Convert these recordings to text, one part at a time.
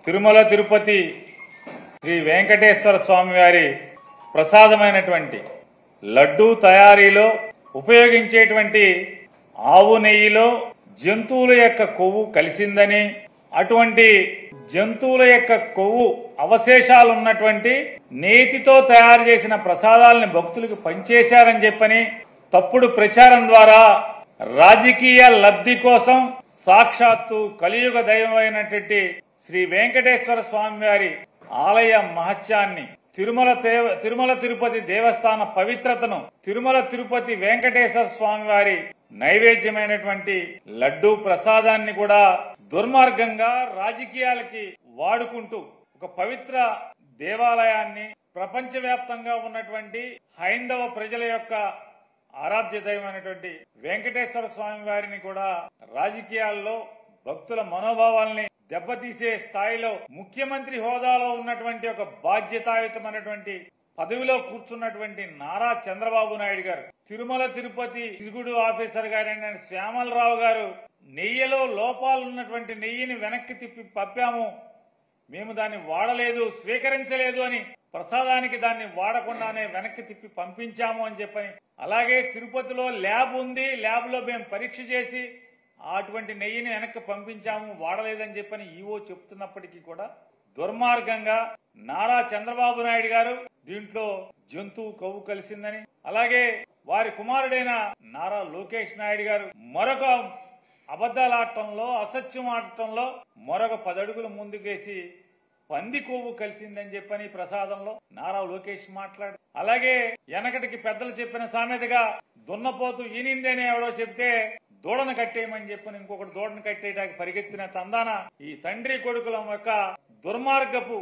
తిరుమల తిరుపతి శ్రీ వెంకటేశ్వర స్వామి వారి ప్రసాదమైనటువంటి లడ్డూ తయారీలో ఉపయోగించేటువంటి ఆవు నెయ్యిలో జంతువుల యొక్క కొవ్వు కలిసిందని, అటువంటి జంతువుల యొక్క కొవ్వు అవశేషాలు ఉన్నటువంటి నేతితో తయారు చేసిన ప్రసాదాలని భక్తులకు పంచేశారని చెప్పని తప్పుడు ప్రచారం ద్వారా రాజకీయ లబ్ధి కోసం సాక్షాత్తు కలియుగ దైవమైనటువంటి శ్రీ వెంకటేశ్వర స్వామి వారి ఆలయ మహత్యాన్ని, తిరుమల తిరుపతి దేవస్థాన పవిత్రతను, తిరుమల తిరుపతి వెంకటేశ్వర స్వామి వారి నైవేద్యమైనటువంటి లడ్డూ ప్రసాదాన్ని కూడా దుర్మార్గంగా రాజకీయాలకి వాడుకుంటూ ఒక పవిత్ర దేవాలయాన్ని, ప్రపంచవ్యాప్తంగా ఉన్నటువంటి హైందవ ప్రజల యొక్క ఆరాధ్య దైవమైనటువంటి వెంకటేశ్వర స్వామి వారిని కూడా రాజకీయాల్లో భక్తుల మనోభావాల్ని దెబ్బతీసే స్థాయిలో ముఖ్యమంత్రి హోదాలో ఉన్నటువంటి ఒక బాధ్యతాయుతమైనటువంటి పదవిలో కూర్చున్నటువంటి నారా చంద్రబాబు నాయుడు గారు, తిరుమల తిరుపతి ఎగ్జిక్యూటివ్ ఆఫీసర్ గారైన శ్యామలరావు గారు నెయ్యిలో లోపాలున్నటువంటి నెయ్యిని వెనక్కి తిప్పి పంపాము, మేము దాన్ని వాడలేదు, స్వీకరించలేదు అని, ప్రసాదానికి దాన్ని వాడకుండానే వెనక్కి తిప్పి పంపించాము అని చెప్పని, అలాగే తిరుపతిలో ల్యాబ్ ఉంది, ల్యాబ్ లో మేము పరీక్ష చేసి అటువంటి నెయ్యిని వెనక్కి పంపించాము, వాడలేదని చెప్పని ఈవో చెప్తున్నప్పటికీ కూడా దుర్మార్గంగా నారా చంద్రబాబు నాయుడు గారు దీంట్లో జంతువు కొవ్వు కలిసిందని, అలాగే వారి కుమారుడైన నారా లోకేష్ నాయుడు గారు మరొక అబద్దాలాడటంలో, అసత్యం ఆడటంలో మరొక 10 అడుగులు ముందుకేసి పంది కొవ్వు కలిసిందని చెప్పని ప్రసాదంలో నారా లోకేష్ మాట్లాడు. అలాగే వెనకటికి పెద్దలు చెప్పిన సామెతగా దున్నపోతు ఈనిందేనే ఎవడో చెప్తే దూడను కట్టేయమని చెప్పని ఇంకొకటి దూడను కట్టేయడానికి పరిగెత్తిన చందాన ఈ తండ్రి కొడుకుల యొక్క దుర్మార్గపు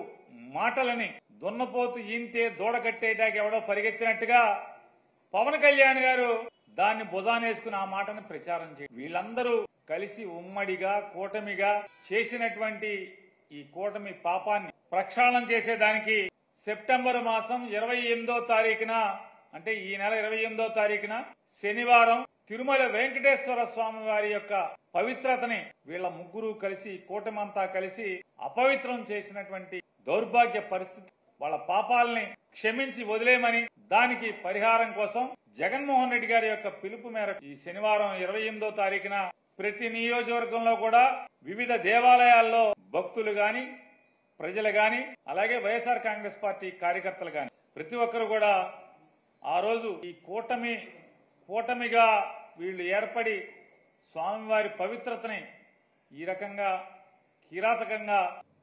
మాటలని, దున్నపోతు ఈంతే దూడ కట్టేయడానికి ఎవడో పరిగెత్తినట్టుగా పవన్ కళ్యాణ్ గారు దాన్ని భుజానేసుకుని ఆ మాటను ప్రచారం చేయడం. వీళ్ళందరూ కలిసి ఉమ్మడిగా కూటమిగా చేసినటువంటి ఈ కూటమి పాపాన్ని ప్రక్షాళన చేసేదానికి సెప్టెంబర్ మాసం 28వ తారీఖున, అంటే ఈ నెల 28వ తారీఖున శనివారం తిరుమల వెంకటేశ్వర స్వామి వారి యొక్క పవిత్రతని వీళ్ళ ముగ్గురు కలిసి, కూటమంతా కలిసి అపవిత్రం చేసినటువంటి దౌర్భాగ్య పరిస్థితి, వాళ్ళ పాపాలని క్షమించి వదిలేమని, దానికి పరిహారం కోసం జగన్మోహన్ రెడ్డి గారి యొక్క పిలుపు మేరకు ఈ శనివారం 28వ తారీఖున ప్రతి నియోజకవర్గంలో కూడా వివిధ దేవాలయాల్లో భక్తులు గాని, ప్రజలు గాని, అలాగే వైఎస్ఆర్ కాంగ్రెస్ పార్టీ కార్యకర్తలు గాని ప్రతి ఒక్కరు కూడా ఆ రోజు ఈ కూటమిగా వీళ్ళు ఏర్పడి స్వామివారి పవిత్రతని ఈ రకంగా కిరాతకంగా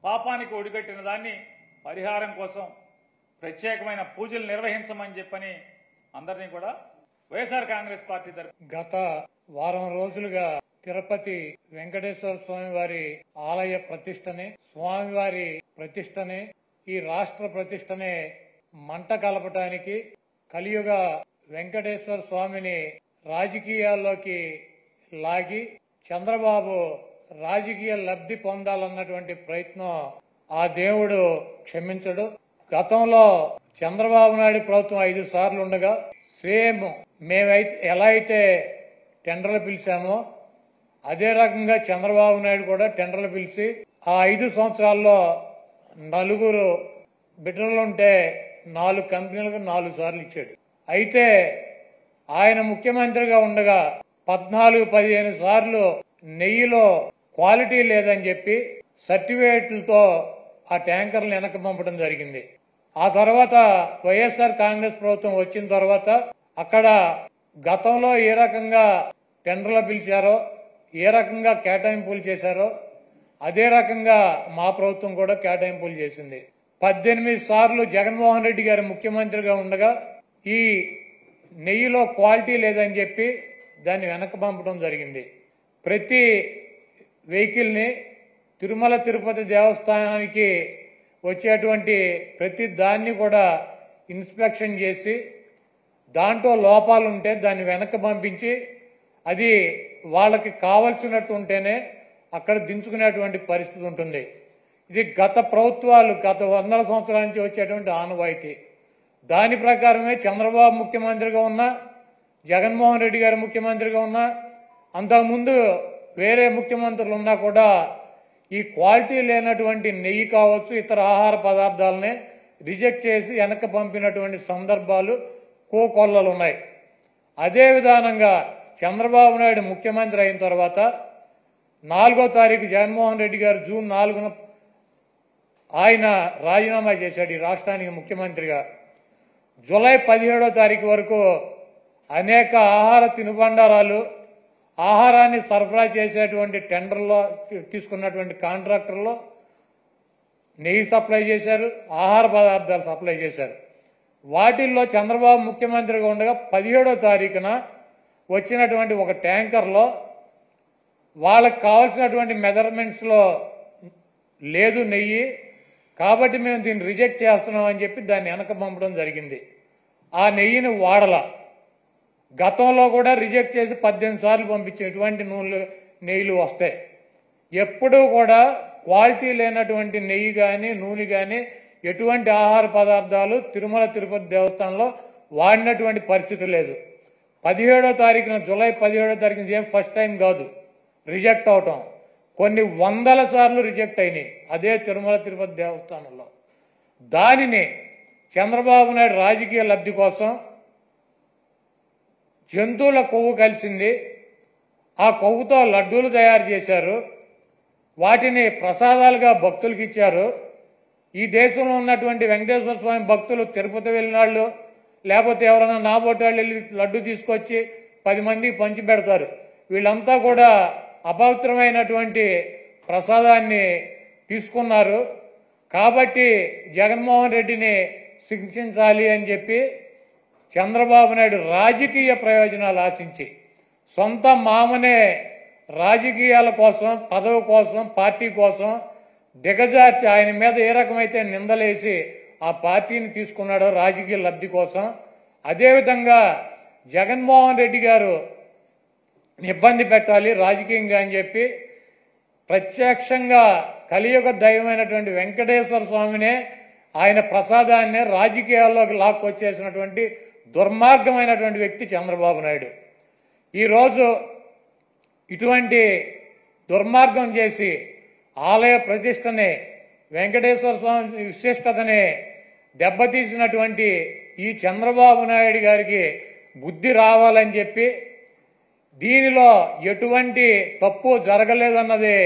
పాపానికి ఒడిగట్టిన దాన్ని పరిహారం కోసం ప్రత్యేకమైన పూజలు నిర్వహించమని చెప్పని అందరినీ కూడా వైఎస్ఆర్ కాంగ్రెస్ పార్టీ తరఫున గత వారం రోజులుగా తిరుపతి వెంకటేశ్వర స్వామి వారి ఆలయ ప్రతిష్టని, స్వామివారి ప్రతిష్టని, ఈ రాష్ట్ర ప్రతిష్టని మంట కలపటానికి, కలియుగ వెంకటేశ్వర స్వామిని రాజకీయాల్లోకి లాగి చంద్రబాబు రాజకీయ లబ్ధి పొందాలన్నటువంటి ప్రయత్నం ఆ దేవుడు క్షమించడు. గతంలో చంద్రబాబు నాయుడు ప్రభుత్వం 5 సార్లు ఉండగా సేమ్ మేమైతే ఎలా అయితే టెండర్లు పిలిచామో అదే రకంగా చంద్రబాబు నాయుడు కూడా టెండర్లు పిలిచి ఆ 5 సంవత్సరాల్లో 4 బిడ్డలుంటే 4 కంపెనీలకు 4 సార్లు ఇచ్చాడు. అయితే ఆయన ముఖ్యమంత్రిగా ఉండగా 14-15 సార్లు నెయ్యిలో క్వాలిటీ లేదని చెప్పి సర్టిఫికేట్లతో ఆ ట్యాంకర్లు వెనక్కి పంపడం జరిగింది. ఆ తర్వాత వైఎస్ఆర్ కాంగ్రెస్ ప్రభుత్వం వచ్చిన తర్వాత అక్కడ గతంలో ఏ రకంగా టెండర్లు పిలిచారో, ఏ రకంగా కేటాయింపులు చేశారో అదే రకంగా మా ప్రభుత్వం కూడా కేటాయింపులు చేసింది. 18 సార్లు జగన్మోహన్ రెడ్డి గారు ముఖ్యమంత్రిగా ఉండగా ఈ నెయ్యిలో క్వాలిటీ లేదని చెప్పి దాన్ని వెనక్కి పంపడం జరిగింది. ప్రతి వెహికల్ని తిరుమల తిరుపతి దేవస్థానానికి వచ్చేటువంటి ప్రతి దాన్ని కూడా ఇన్స్పెక్షన్ చేసి దాంట్లో లోపాలు ఉంటే దాన్ని వెనక్కి పంపించి అది వాళ్ళకి కావలసినట్టు ఉంటేనే అక్కడ దించుకునేటువంటి పరిస్థితి ఉంటుంది. ఇది గత ప్రభుత్వాలు గత 100 సంవత్సరాల నుంచి వచ్చేటువంటి ఆనవాయితీ. దాని ప్రకారమే చంద్రబాబు ముఖ్యమంత్రిగా ఉన్నా, జగన్మోహన్ రెడ్డి గారు ముఖ్యమంత్రిగా ఉన్నా, అంతకుముందు వేరే ముఖ్యమంత్రులు ఉన్నా కూడా ఈ క్వాలిటీ లేనటువంటి నెయ్యి కావచ్చు, ఇతర ఆహార పదార్థాలనే రిజెక్ట్ చేసి వెనక్కి పంపినటువంటి సందర్భాలు కోకొల్లలు ఉన్నాయి. అదే విధానంగా చంద్రబాబు నాయుడు ముఖ్యమంత్రి అయిన తర్వాత 4వ తారీఖు జగన్మోహన్ రెడ్డి గారు జూన్ 4న ఆయన రాజీనామా చేశాడు ఈ రాష్ట్రానికి ముఖ్యమంత్రిగా. జూలై 17వ తారీఖు వరకు అనేక ఆహార తినుబండారాలు, ఆహారాన్ని సరఫరా చేసేటువంటి టెండర్లో తీసుకున్నటువంటి కాంట్రాక్టర్లో నెయ్యి సప్లై చేశారు, ఆహార పదార్థాలు సప్లై చేశారు. వాటిల్లో చంద్రబాబు ముఖ్యమంత్రిగా ఉండగా 17వ తారీఖున వచ్చినటువంటి ఒక ట్యాంకర్లో వాళ్ళకి కావాల్సినటువంటి మెజర్మెంట్స్లో లేదు నెయ్యి, కాబట్టి మేము దీన్ని రిజెక్ట్ చేస్తున్నాం అని చెప్పి దాన్ని వెనక పంపడం జరిగింది. ఆ నెయ్యిని వాడల. గతంలో కూడా రిజెక్ట్ చేసి 18 సార్లు పంపించే ఇటువంటి నెయ్యిలు వస్తాయి. ఎప్పుడూ కూడా క్వాలిటీ లేనటువంటి నెయ్యి కానీ నూనె కానీ ఎటువంటి ఆహార పదార్థాలు తిరుమల తిరుపతి దేవస్థానంలో వాడినటువంటి పరిస్థితి లేదు. 17వ తారీఖున జూలై 17వ తారీఖున ఏం ఫస్ట్ టైం కాదు రిజెక్ట్ అవటం, కొన్ని వందల సార్లు రిజెక్ట్ అయినాయి అదే తిరుమల తిరుపతి దేవస్థానంలో. దానిని చంద్రబాబు నాయుడు రాజకీయ లబ్ధి కోసం జంతువుల కొవ్వు కలిసింది, ఆ కొవ్వుతో లడ్డూలు తయారు చేశారు, వాటిని ప్రసాదాలుగా భక్తులకు ఇచ్చారు. ఈ దేశంలో ఉన్నటువంటి వెంకటేశ్వర స్వామి భక్తులు తిరుపతి వెళ్ళినాళ్ళు, లేకపోతే ఎవరైనా నాబోటాళ్ళు వెళ్ళి లడ్డు తీసుకొచ్చి 10 మందికి పంచి పెడతారు. వీళ్ళంతా కూడా అపవిత్రమైనటువంటి ప్రసాదాన్ని తీసుకున్నారు. కాబట్టి జగన్మోహన్ రెడ్డిని శిక్షించాలి అని చెప్పి చంద్రబాబు నాయుడు రాజకీయ ప్రయోజనాలు ఆశించి సొంత మామనే రాజకీయాల కోసం, పదవి కోసం, పార్టీ కోసం దిగజార్చి ఆయన మీద ఏ రకమైతే నిందలేసి ఆ పార్టీని తీసుకున్నాడో రాజకీయ లబ్ధి కోసం, అదేవిధంగా జగన్మోహన్ రెడ్డి గారు ఇబ్బంది పెట్టాలి రాజకీయంగా అని చెప్పి ప్రత్యక్షంగా కలియుగ దైవమైనటువంటి వెంకటేశ్వర స్వామినే ఆయన ప్రసాదాన్నే రాజకీయాల్లోకి లాక్కొచ్చేసినటువంటి దుర్మార్గమైనటువంటి వ్యక్తి చంద్రబాబు నాయుడు. ఈరోజు ఇటువంటి దుర్మార్గం చేసి ఆలయ ప్రతిష్టని, వెంకటేశ్వర స్వామి విశిష్టతని దెబ్బతీసినటువంటి ఈ చంద్రబాబు నాయుడు గారికి బుద్ధి రావాలని చెప్పి, దీనిలో ఎటువంటి తప్పు జరగలేదన్నది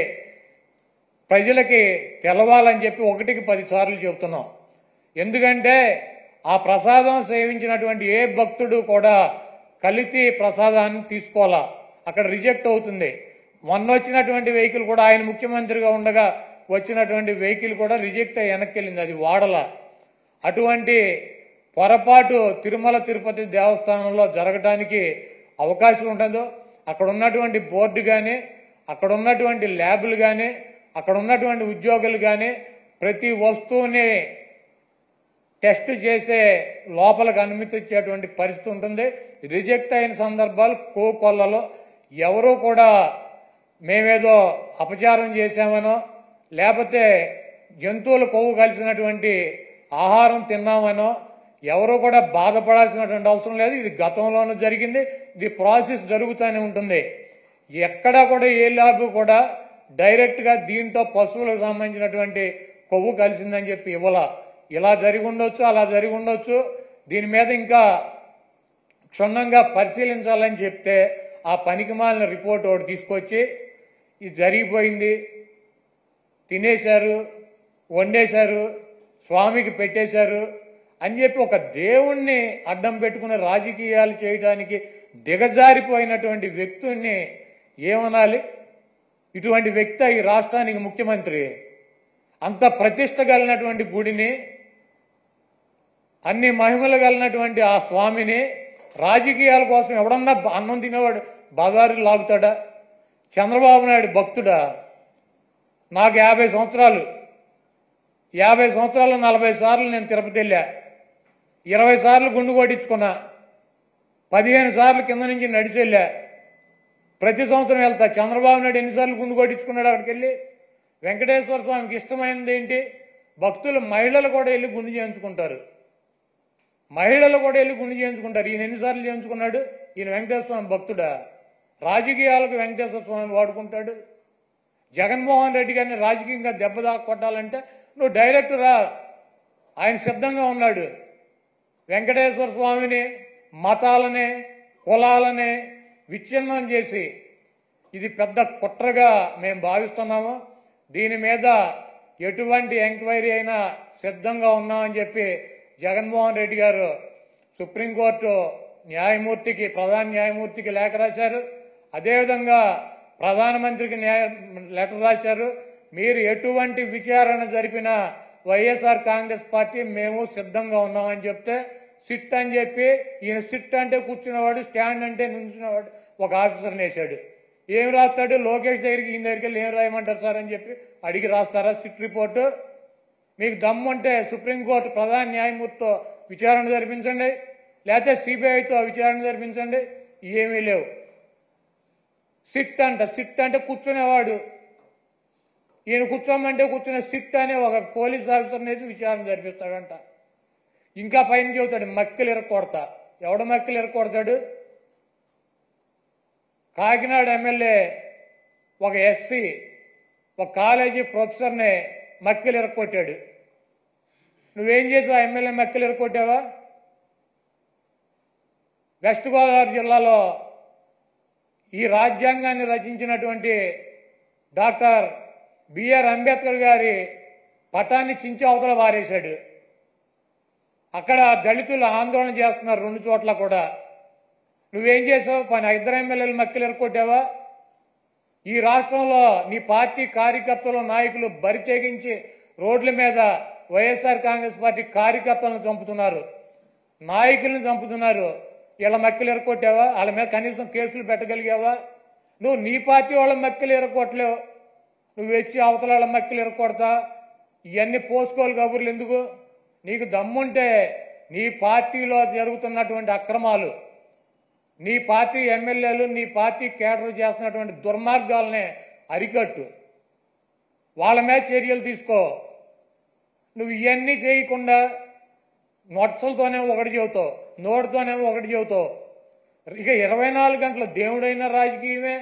ప్రజలకి తెలవాలని చెప్పి 1కి 10 సార్లు చెబుతున్నాం. ఎందుకంటే ఆ ప్రసాదం సేవించినటువంటి ఏ భక్తుడు కూడా కల్తీ ప్రసాదాన్ని తీసుకోవాలా, అక్కడ రిజెక్ట్ అవుతుంది. మొన్న వచ్చినటువంటి వెహికల్ కూడా ఆయన ముఖ్యమంత్రిగా ఉండగా వచ్చినటువంటి వెహికల్ కూడా రిజెక్ట్ అయ్యి వెనక్కి వెళ్ళింది, అది వాడల. అటువంటి పొరపాటు తిరుమల తిరుపతి దేవస్థానంలో జరగడానికి అవకాశం ఉండదు. అక్కడ ఉన్నటువంటి బోర్డు కానీ, అక్కడ ఉన్నటువంటి ల్యాబులు కానీ, అక్కడ ఉన్నటువంటి ఉద్యోగులు కానీ ప్రతి వస్తువుని టెస్ట్ చేసే లోపలికి అనుమతి ఇచ్చేటువంటి పరిస్థితి ఉంటుంది. రిజెక్ట్ అయిన సందర్భాలు కోకొల్లలో ఎవరూ కూడా మేమేదో అపచారం చేశామనో, లేకపోతే జంతువులు కొవ్వు కలిసినటువంటి ఆహారం తిన్నామనో ఎవరూ కూడా బాధపడాల్సినటువంటి అవసరం లేదు. ఇది గతంలోనూ జరిగింది, ఇది ప్రాసెస్ జరుగుతూనే ఉంటుంది. ఎక్కడా కూడా ఏ ల్యాబ్ కూడా డైరెక్ట్గా దీంట్లో పశువులకు సంబంధించినటువంటి కొవ్వు కలిసిందని చెప్పి ఇవ్వాల. ఇలా జరిగి ఉండొచ్చు, అలా జరిగి ఉండొచ్చు, దీని మీద ఇంకా క్షుణ్ణంగా పరిశీలించాలని చెప్తే ఆ పనికిమాలిన రిపోర్ట్ ఒకటి తీసుకొచ్చి ఇది జరిగిపోయింది, తినేశారు, వండేశారు, స్వామికి పెట్టేశారు అని చెప్పి ఒక దేవుణ్ణి అడ్డం పెట్టుకుని రాజకీయాలు చేయడానికి దిగజారిపోయినటువంటి వ్యక్తుల్ని ఏమనాలి? ఇటువంటి వ్యక్తి ఈ రాష్ట్రానికి ముఖ్యమంత్రి. అంత ప్రతిష్ట కలిగినటువంటి గుడిని, అన్ని మహిమలు కలిగినటువంటి ఆ స్వామిని రాజకీయాల కోసం ఎవడన్నా అన్నం తినేవాడు బజారు లాగుతాడా? చంద్రబాబు నాయుడు భక్తుడా? నాకు 50 సంవత్సరాలు, 50 సంవత్సరాలు 40 సార్లు నేను తిరుపతి వెళ్ళా, 20 సార్లు గుండు కొట్టించుకున్నా, 15 సార్లు కింద నుంచి నడిచి వెళ్ళా, ప్రతి సంవత్సరం వెళ్తా. చంద్రబాబు నాయుడు ఎన్నిసార్లు గుండు కొట్టించుకున్నాడు అక్కడికి వెళ్ళి? వెంకటేశ్వర స్వామికి ఇష్టమైనది ఏంటి? భక్తులు మహిళలు కూడా వెళ్ళి గుండు చేయించుకుంటారు, మహిళలు కూడా వెళ్ళి గుండు చేయించుకుంటారు. ఈయన ఎన్నిసార్లు చేయించుకున్నాడు? ఈయన వెంకటేశ్వర స్వామి భక్తుడా? రాజకీయాలకు వెంకటేశ్వర స్వామి వాడుకుంటాడు. జగన్మోహన్ రెడ్డి గారిని రాజకీయంగా దెబ్బదాకా కొట్టాలంటే నువ్వు డైరెక్ట్ రా, ఆయన సిద్ధంగా ఉన్నాడు. వెంకటేశ్వర స్వామిని మతాలని కులాలని విచ్ఛిన్నం చేసి ఇది పెద్ద కుట్రగా మేము భావిస్తున్నాము. దీని మీద ఎటువంటి ఎంక్వైరీ అయినా సిద్ధంగా ఉన్నామని చెప్పి జగన్మోహన్ రెడ్డి గారు సుప్రీంకోర్టు న్యాయమూర్తికి, ప్రధాన న్యాయమూర్తికి లేఖ రాశారు. అదేవిధంగా ప్రధానమంత్రికి లెటర్ రాశారు. మీరు ఎటువంటి విచారణ జరిపినా వైఎస్ఆర్ కాంగ్రెస్ పార్టీ మేము సిద్ధంగా ఉన్నామని చెప్తే సిట్ అని చెప్పి ఈయన సిట్ అంటే కూర్చున్నవాడు, స్టాండ్ అంటే నుంచున్నవాడు ఒక ఆఫీసర్ని వేశాడు. ఏం రాస్తాడు? లోకేష్ దగ్గరికి ఈయన దగ్గరికి వెళ్ళి ఏం రాయమంటారు సార్ అని చెప్పి అడిగి రాస్తారా సిట్ రిపోర్టు? మీకు దమ్ముంటే సుప్రీంకోర్టు ప్రధాన న్యాయమూర్తితో విచారణ జరిపించండి, లేకపోతే సిబిఐతో విచారణ జరిపించండి. ఏమీ లేవు. సిట్ అంటే కూర్చునేవాడు, ఈయన కూర్చోమంటే కూర్చునే సిట్ అనే ఒక పోలీస్ ఆఫీసర్ని వేసి విచారణ జరిపిస్తాడంట. ఇంకా పైన చెబుతాడు మక్కిలు ఇరక్కొడతా. ఎవడ మక్కిలు ఇరక్కొడతాడు? కాకినాడ ఎమ్మెల్యే ఒక ఎస్సీ ఒక కాలేజీ ప్రొఫెసర్ని మక్కిలు ఇరక్కొట్టాడు. నువ్వేం చేసావు? ఆ ఎమ్మెల్యే మక్కిలు ఇరక్కొట్టావా? వెస్ట్ గోదావరి జిల్లాలో ఈ రాజ్యాంగాన్ని రచించినటువంటి డాక్టర్ బిఆర్ అంబేద్కర్ గారి పటాన్ని చించి అవతల వారేశాడు. అక్కడ దళితులు ఆందోళన చేస్తున్నారు 2 చోట్ల కూడా. నువ్వేం చేసావు? 2 ఎమ్మెల్యేలు మక్కిలు ఎరకొట్టావా? ఈ రాష్ట్రంలో నీ పార్టీ కార్యకర్తలు, నాయకులు బరి తెగించి రోడ్ల మీద వైఎస్ఆర్ కాంగ్రెస్ పార్టీ కార్యకర్తలను చంపుతున్నారు, నాయకులను చంపుతున్నారు. వీళ్ళ మక్కిలు ఎరకొట్టావా? వాళ్ళ మీద కనీసం కేసులు పెట్టగలిగావా? నువ్వు నీ పార్టీ వాళ్ళ మక్కిలు ఎరకొట్టలేవు, నువ్వు వచ్చి అవతల వాళ్ళ మక్కిలు ఎరకొడతా. ఇవన్నీ పోసుకోవాలి కబుర్లు ఎందుకు? నీకు దమ్ముంటే నీ పార్టీలో జరుగుతున్నటువంటి అక్రమాలు, నీ పార్టీ ఎమ్మెల్యేలు, నీ పార్టీ కేడర్ చేస్తున్నటువంటి దుర్మార్గాలనే అరికట్టు, వాళ్ళ మీద చర్యలు తీసుకో. నువ్వు ఇవన్నీ చేయకుండా నొట్సలతోనేమో ఒకటి చెబుతావు, నోటితోనేమో ఒకటి చెబుతావు. ఇక 24 గంటలు దేవుడైనా రాజకీయమే,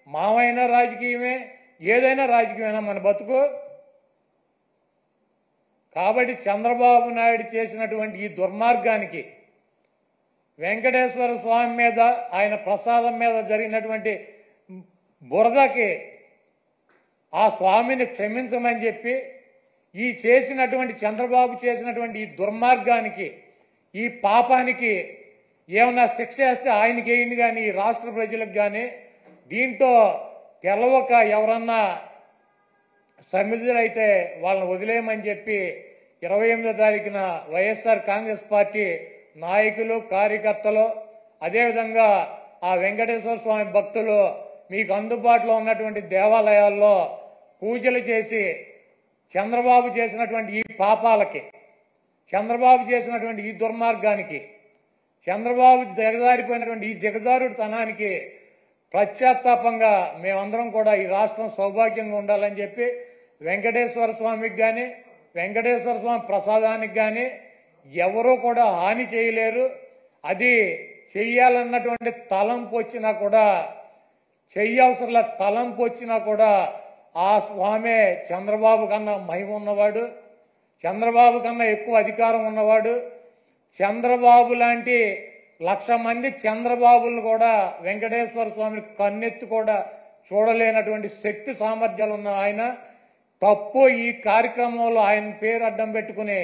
మామైనా రాజకీయమే, ఏదైనా రాజకీయమైనా మన బతుకు. కాబట్టి చంద్రబాబు నాయుడు చేసినటువంటి ఈ దుర్మార్గానికి, వెంకటేశ్వర స్వామి మీద, ఆయన ప్రసాదం మీద జరిగినటువంటి బురదకి ఆ స్వామిని క్షమించమని చెప్పి, ఈ చేసినటువంటి చంద్రబాబు చేసినటువంటి ఈ దుర్మార్గానికి, ఈ పాపానికి ఏమన్నా శిక్ష వేస్తే ఆయనకి వేయండి కానీ ఈ రాష్ట్ర ప్రజలకు కానీ, దీంట్లో తెలవక ఎవరన్నా సమిధులైతే వాళ్ళని వదిలేయమని చెప్పి 28వ తారీఖున వైఎస్ఆర్ కాంగ్రెస్ పార్టీ నాయకులు, కార్యకర్తలు, అదేవిధంగా ఆ వెంకటేశ్వర స్వామి భక్తులు మీకు అందుబాటులో ఉన్నటువంటి దేవాలయాల్లో పూజలు చేసి చంద్రబాబు చేసినటువంటి ఈ పాపాలకి, చంద్రబాబు చేసినటువంటి ఈ దుర్మార్గానికి, చంద్రబాబు దిగజారిపోయినటువంటి ఈ దిగజారుడుతనానికి పశ్చాత్తాపంగా మేమందరం కూడా ఈ రాష్ట్రం సౌభాగ్యంగా ఉండాలని చెప్పి వెంకటేశ్వర స్వామికి కానీ, వెంకటేశ్వర స్వామి ప్రసాదానికి కానీ ఎవరూ కూడా హాని చేయలేరు. అది చెయ్యాలన్నటువంటి తలంపు వచ్చినా కూడా, చెయ్యవసరంలో తలంపు వచ్చినా కూడా ఆ స్వామే చంద్రబాబు కన్నా మహిమ ఉన్నవాడు, చంద్రబాబు కన్నా ఎక్కువ అధికారం ఉన్నవాడు. చంద్రబాబు లాంటి 1,00,000 మంది చంద్రబాబులను కూడా వెంకటేశ్వర స్వామిని కన్నెత్తి కూడా చూడలేనటువంటి శక్తి సామర్థ్యాలు ఉన్న ఆయన తప్పు ఈ కార్యక్రమంలో ఆయన పేరు అడ్డం పెట్టుకుని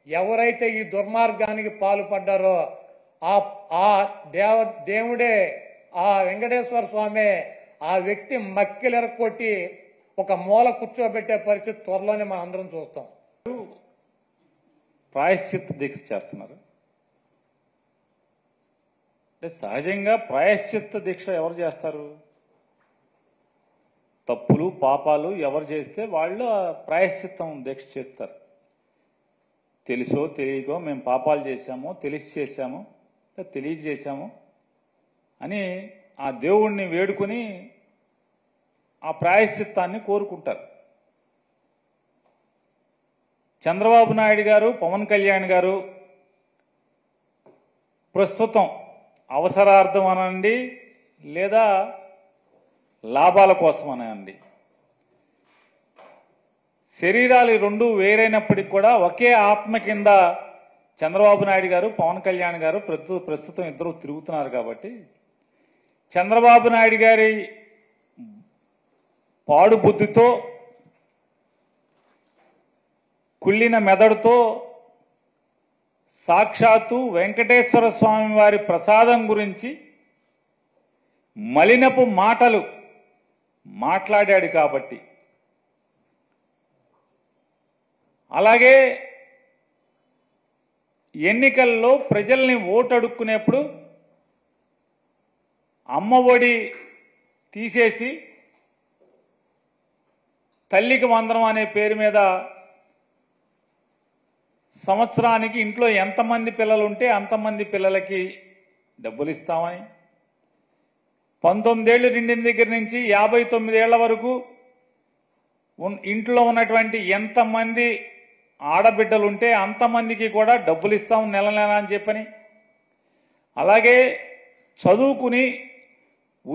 ఎవరైతే ఈ దుర్మార్గానికి పాల్పడ్డారో ఆ దేవుడే, ఆ వెంకటేశ్వర స్వామి ఆ వ్యక్తి మక్కిలెరకొట్టి ఒక మూల కూర్చోబెట్టే పరిస్థితి త్వరలోనే మనం అందరం చూస్తాం. ప్రాయశ్చిత్త దీక్ష చేస్తున్నారు అంటే సహజంగా ప్రాయశ్చిత్త దీక్ష ఎవరు చేస్తారు? తప్పులు పాపాలు ఎవరు చేస్తే వాళ్ళు ప్రాయశ్చిత్తం దీక్ష చేస్తారు. తెలుసో తెలియకో మేము పాపాలు చేశాము, తెలిసి చేశాము, తెలియక చేశాము అని ఆ దేవుణ్ణి వేడుకొని ఆ ప్రాయశ్చిత్తాన్ని కోరుకుంటారు. చంద్రబాబు నాయుడు గారు, పవన్ కళ్యాణ్ గారు ప్రస్తుతం అవసరార్థం అనండి లేదా లాభాల కోసం అనండి, శరీరాలు రెండు వేరైనప్పటికీ కూడా ఒకే ఆత్మ కింద చంద్రబాబు నాయుడు గారు, పవన్ కళ్యాణ్ గారు ప్రస్తుతం ఇద్దరు తిరుగుతున్నారు. కాబట్టి చంద్రబాబు నాయుడు గారి పాడు బుద్ధితో, కుళ్ళిన మెదడుతో సాక్షాత్తు వెంకటేశ్వర స్వామి వారి ప్రసాదం గురించి మలినపు మాటలు మాట్లాడాడు. కాబట్టి అలాగే ఎన్నికల్లో ప్రజల్ని ఓటు అడుక్కునేప్పుడు అమ్మఒడి తీసేసి తల్లికి వందనం అనే పేరు మీద సంవత్సరానికి ఇంట్లో ఎంతమంది పిల్లలు ఉంటే అంతమంది పిల్లలకి డబ్బులు ఇస్తామని, 19 ఏళ్లు నిండిన దగ్గర నుంచి 59 ఏళ్ల వరకు ఇంట్లో ఉన్నటువంటి ఎంతమంది ఆడబిడ్డలు ఉంటే అంతమందికి కూడా డబ్బులు ఇస్తాం నెల నెల అని చెప్పని, అలాగే చదువుకుని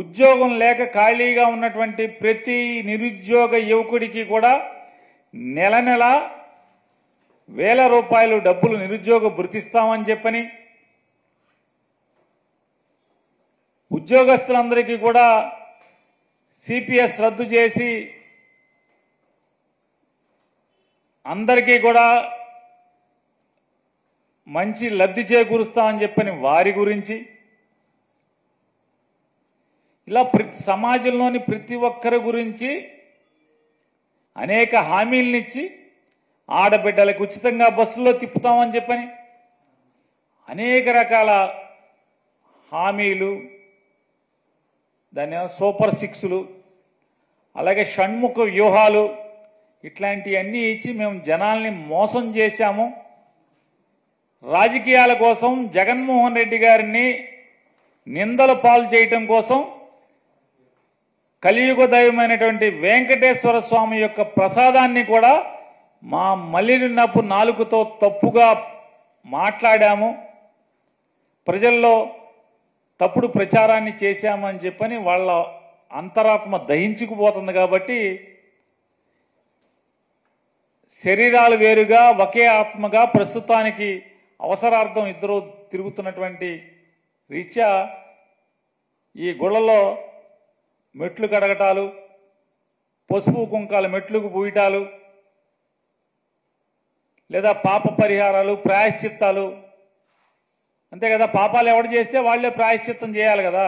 ఉద్యోగం లేక ఖాళీగా ఉన్నటువంటి ప్రతి నిరుద్యోగ యువకుడికి కూడా నెల నెల ₹1000 డబ్బులు నిరుద్యోగ భృతిస్తామని చెప్పని, ఉద్యోగస్తులందరికీ కూడా సిపిఎస్ రద్దు చేసి అందరికీ కూడా మంచి లబ్ధి చేకూరుస్తామని చెప్పని వారి గురించి, ఇలా సమాజంలోని ప్రతి ఒక్కరి గురించి అనేక హామీలనిచ్చి ఆడబిడ్డలకు ఉచితంగా బస్సులో తిప్పుతామని చెప్పని అనేక రకాల హామీలు, దాని సూపర్ సిక్స్లు, అలాగే షణ్ముఖ వ్యూహాలు, ఇట్లాంటివన్నీ ఇచ్చి మేము జనాల్ని మోసం చేశాము. రాజకీయాల కోసం జగన్మోహన్ రెడ్డి గారిని నిందల పాలు చేయటం కోసం కలియుగ దైవమైనటువంటి వెంకటేశ్వర స్వామి యొక్క ప్రసాదాన్ని కూడా మా మలినపు నాలుకతో తప్పుగా మాట్లాడాము, ప్రజల్లో తప్పుడు ప్రచారాన్ని చేశామని చెప్పని వాళ్ళ అంతరాత్మ దహించుకుపోతుంది. కాబట్టి శరీరాలు వేరుగా ఒకే ఆత్మగా ప్రస్తుతానికి అవసరార్థం ఇద్దరు తిరుగుతున్నటువంటి రీత్యా ఈ గుళ్ళలో మెట్లు కడగటాలు, పసుపు కుంకాల మెట్లుకు పూయటాలు, లేదా పాప పరిహారాలు, ప్రాయశ్చిత్తాలు, అంతే కదా. పాపాలు ఎవడు చేస్తే వాళ్లే ప్రాయశ్చిత్తం చేయాలి కదా.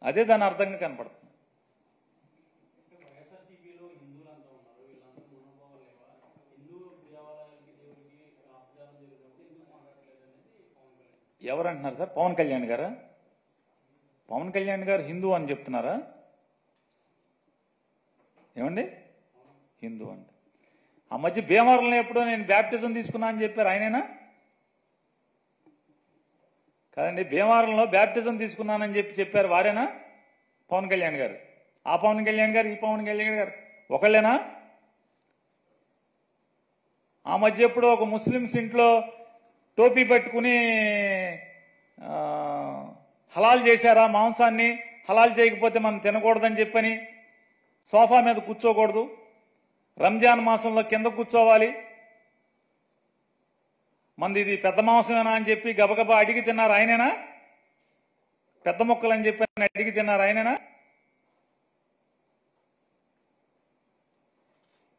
అదే దాని అర్థంగా కనపడుతుంది. ఎవరంటున్నారు సార్? పవన్ కళ్యాణ్ గారా? పవన్ కళ్యాణ్ గారు హిందూ అని చెప్తున్నారా? ఏమండి హిందూ అంటే? ఆ మధ్య భీమవరంలో ఎప్పుడో నేను బ్యాప్టిజం తీసుకున్నా అని చెప్పారు, ఆయనేనా? కాదండి, భీమవరంలో బ్యాప్టిజం తీసుకున్నానని చెప్పారు, వారేనా? పవన్ కళ్యాణ్ గారు? ఆ పవన్ కళ్యాణ్ గారు, ఈ పవన్ కళ్యాణ్ గారు ఒకళ్ళేనా? ఆ మధ్య ఎప్పుడో ఒక ముస్లిమ్స్ ఇంట్లో టోపీ పెట్టుకుని హలాల్ చేశారా మాంసాన్ని, హలాల్ చేయకపోతే మనం తినకూడదని చెప్పని, సోఫా మీద కూర్చోకూడదు, రంజాన్ మాసంలో కింద కూర్చోవాలి, మంది ఇది పెద్ద మాంసమేనా అని చెప్పి గబగబా అడిగి తిన్నారు, ఆయనేనా? పెద్ద మొక్కలు అని చెప్పి అడిగి తిన్నారు, ఆయనేనా?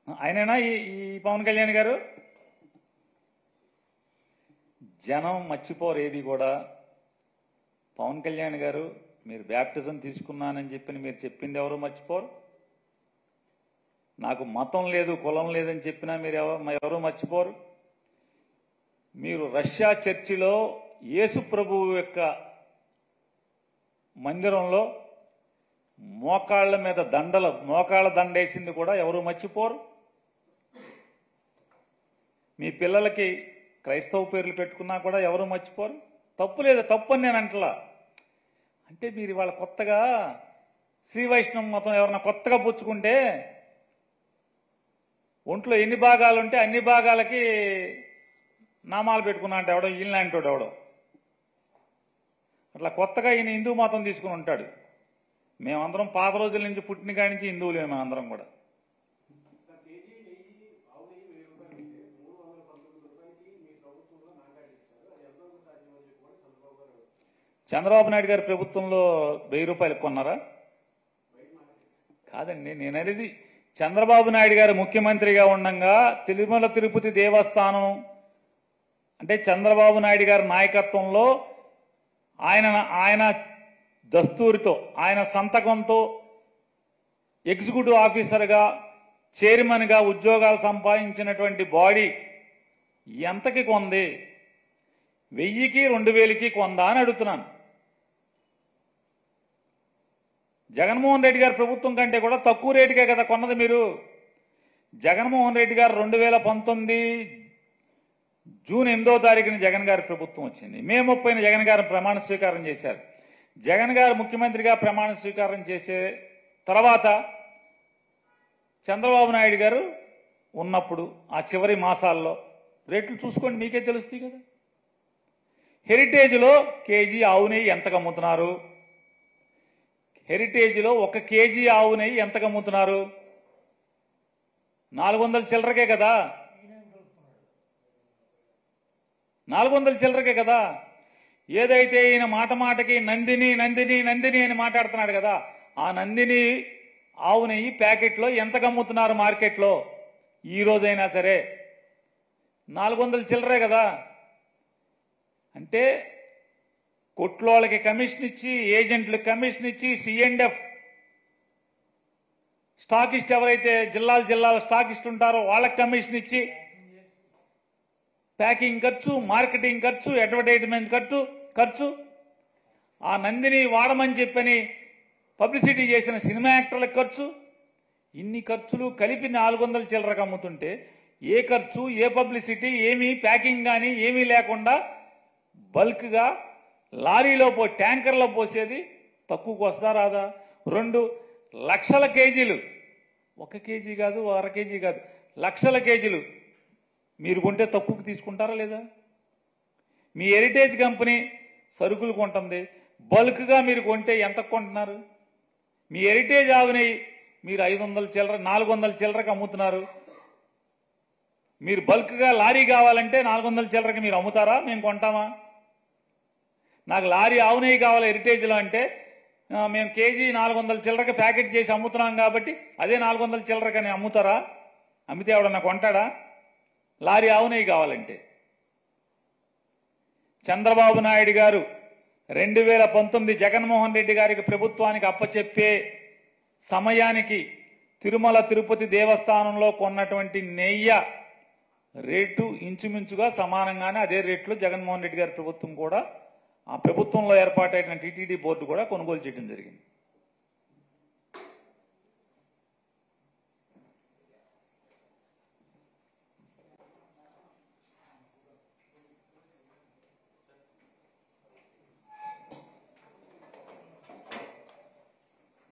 ఆయనేనా ఈ పవన్ కళ్యాణ్ గారు? జనం మర్చిపోరు ఏది కూడా. పవన్ కళ్యాణ్ గారు మీరు బ్యాప్టిజం తీసుకున్నానని చెప్పి మీరు చెప్పింది ఎవరు మర్చిపోరు. నాకు మతం లేదు, కులం లేదని చెప్పినా మీరు ఎవరు మర్చిపోరు. మీరు రష్యా చర్చిలో యేసు ప్రభువు యొక్క మందిరంలో మోకాళ్ల మీద మోకాళ్ళ దండేసింది కూడా ఎవరు మర్చిపోరు. మీ పిల్లలకి క్రైస్తవ పేర్లు పెట్టుకున్నా కూడా ఎవరు మర్చిపోరు. తప్పు లేదు, తప్పు అని నేను అంటలా. అంటే మీరు ఇవాళ కొత్తగా శ్రీ వైష్ణవ మతం ఎవరన్నా కొత్తగా పుచ్చుకుంటే ఒంట్లో ఎన్ని భాగాలు ఉంటే అన్ని భాగాలకి నామాలు పెట్టుకున్నా అంటే ఎవడో ఈయనలాంటోడు ఎవడో అట్లా కొత్తగా ఈయన హిందూ మతం తీసుకుని ఉంటాడు. మేమందరం పాత రోజుల నుంచి పుట్టిన కాడి నుంచి హిందువులే మేమందరం కూడా. చంద్రబాబు నాయుడు గారి ప్రభుత్వంలో 1000 రూపాయలు కొన్నారా? కాదండి, నేను అనేది చంద్రబాబు నాయుడు గారు ముఖ్యమంత్రిగా ఉండగా తిరుమల తిరుపతి దేవస్థానం అంటే చంద్రబాబు నాయుడు గారి నాయకత్వంలో ఆయన దస్తూరితో ఆయన సంతకంతో ఎగ్జిక్యూటివ్ ఆఫీసర్గా చైర్మన్గా ఉద్యోగాలు సంపాదించినటువంటి బాడీ ఎంతకి కొంది? 1000కి 2000కి కొందా అని అడుగుతున్నాను. జగన్మోహన్ రెడ్డి గారి ప్రభుత్వం కంటే కూడా తక్కువ రేటుకే కదా కొన్నది మీరు. జగన్మోహన్ రెడ్డి గారు 2019 జూన్ 8వ తారీఖున జగన్ గారి ప్రభుత్వం వచ్చింది. మే 30న జగన్ గారు ప్రమాణ స్వీకారం చేశారు. జగన్ గారు ముఖ్యమంత్రిగా ప్రమాణ స్వీకారం చేసే తర్వాత చంద్రబాబు నాయుడు గారు ఉన్నప్పుడు ఆ చివరి మాసాల్లో రేట్లు చూసుకోండి, మీకే తెలుస్తాయి కదా. హెరిటేజ్లో కేజీ ఆవు నెయ్యి ఎంతకు అమ్ముతున్నారు? హెరిటేజ్లో 1 కేజీ ఆవు నెయ్యి ఎంతకు అమ్ముతున్నారు? 400 చిల్లరకే కదా. 400 చిల్లరకే కదా. ఏదైతే ఈయన మాట మాటకి నందిని నందిని నందిని అని మాట్లాడుతున్నాడు కదా, ఆ నందిని ఆవు నెయ్యి ప్యాకెట్లో ఎంతకు అమ్ముతున్నారు మార్కెట్లో? ఈ రోజైనా సరే 400 చిల్లరే కదా. అంటే కొట్లోళ్ళకి కమిషన్ ఇచ్చి, ఏజెంట్లకు కమిషన్ ఇచ్చి, C&F స్టాకిస్ట్ ఎవరైతే జిల్లాల స్టాకిస్ట్ ఉంటారో వాళ్ళకి కమిషన్ ఇచ్చి, ప్యాకింగ్ ఖర్చు, మార్కెటింగ్ ఖర్చు, అడ్వర్టైజ్మెంట్ ఖర్చు, ఆ నందిని వాడమని చెప్పని పబ్లిసిటీ చేసిన సినిమా యాక్టర్లకు ఖర్చు, ఇన్ని ఖర్చులు కలిపి 400 చిల్లరకు అమ్ముతుంటే ఏ ఖర్చు, ఏ పబ్లిసిటీ, ఏమీ ప్యాకింగ్ కానీ ఏమీ లేకుండా బల్క్గా లారీలో ట్యాంకర్లో పోసేది తక్కువకు వస్తా రాదా? 2 లక్షల కేజీలు, 1 కేజీ కాదు, 1/2 కేజీ కాదు, లక్షల కేజీలు మీరు కొంటే తక్కువకు తీసుకుంటారా లేదా? మీ హెరిటేజ్ కంపెనీ సరుకులు కొంటుంది, బల్క్గా మీరు కొంటే ఎంత కొంటున్నారు? మీ హెరిటేజ్ ఆవుని మీరు 500 చిల్లర 400 చిల్లరకు అమ్ముతున్నారు. మీరు బల్క్గా లారీ కావాలంటే 400 చిల్లరకి మీరు అమ్ముతారా? మేము కొంటామా? నాకు లారీ ఆవు నెయ్యి కావాలి హెరిటేజ్లో అంటే మేము కేజీ 400 చిల్లరకి ప్యాకెట్ చేసి అమ్ముతున్నాం కాబట్టి అదే 400 చిల్లరకని అమ్ముతారా? అమ్మితే ఎవడన్నా కొంటాడా? లారీ ఆవు నెయ్యి కావాలంటే. చంద్రబాబు నాయుడు గారు 2019 జగన్మోహన్ రెడ్డి గారికి ప్రభుత్వానికి అప్పచెప్పే సమయానికి తిరుమల తిరుపతి దేవస్థానంలో కొన్నటువంటి నెయ్యి రేటు ఇంచుమించుగా సమానంగానే అదే రేట్లో జగన్మోహన్ రెడ్డి గారి ప్రభుత్వం కూడా, ఆ ప్రభుత్వంలో ఏర్పాటైన టీటీడీ బోర్డు కూడా కొనుగోలు చేయడం జరిగింది.